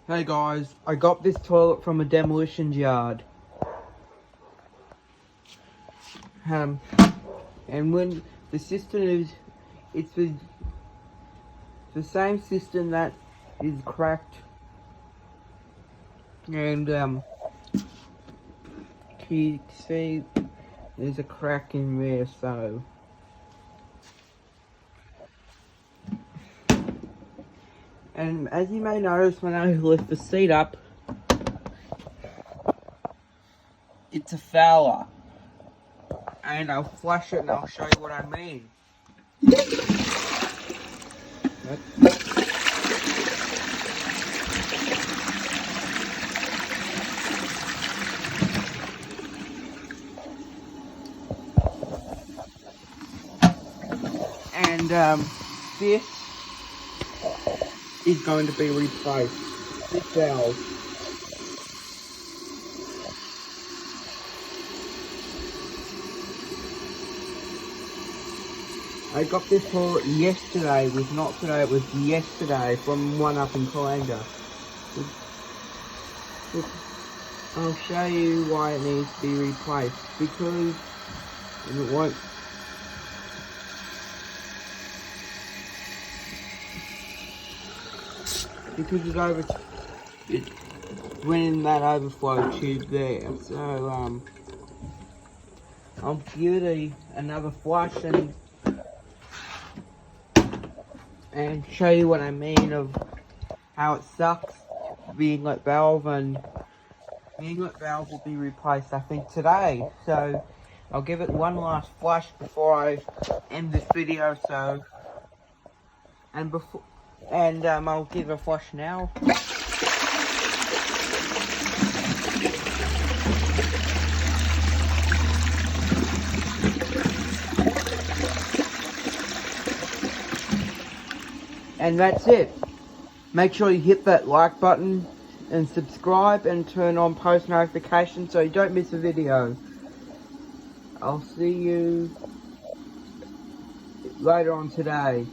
Hey guys, I got this toilet from a demolition yard. And when the cistern is, it's the same cistern that is cracked. And you see there's a crack in there, so. And as you may notice, when I lift the seat up, it's a fouler. And I'll flush it and I'll show you what I mean. And this is going to be replaced. This valve. I got this toilet yesterday, was not today, it was yesterday from one up in Kallangur. I'll show you why it needs to be replaced, because it won't. Because it went in that overflow tube there, so I'll give it another flush and show you what I mean of how it sucks, the inlet valve, and the inlet valve will be replaced I think today. So I'll give it one last flush before I end this video. So I'll give it a flush now. And that's it. Make sure you hit that like button and subscribe and turn on post notifications so you don't miss a video. I'll see you later on today.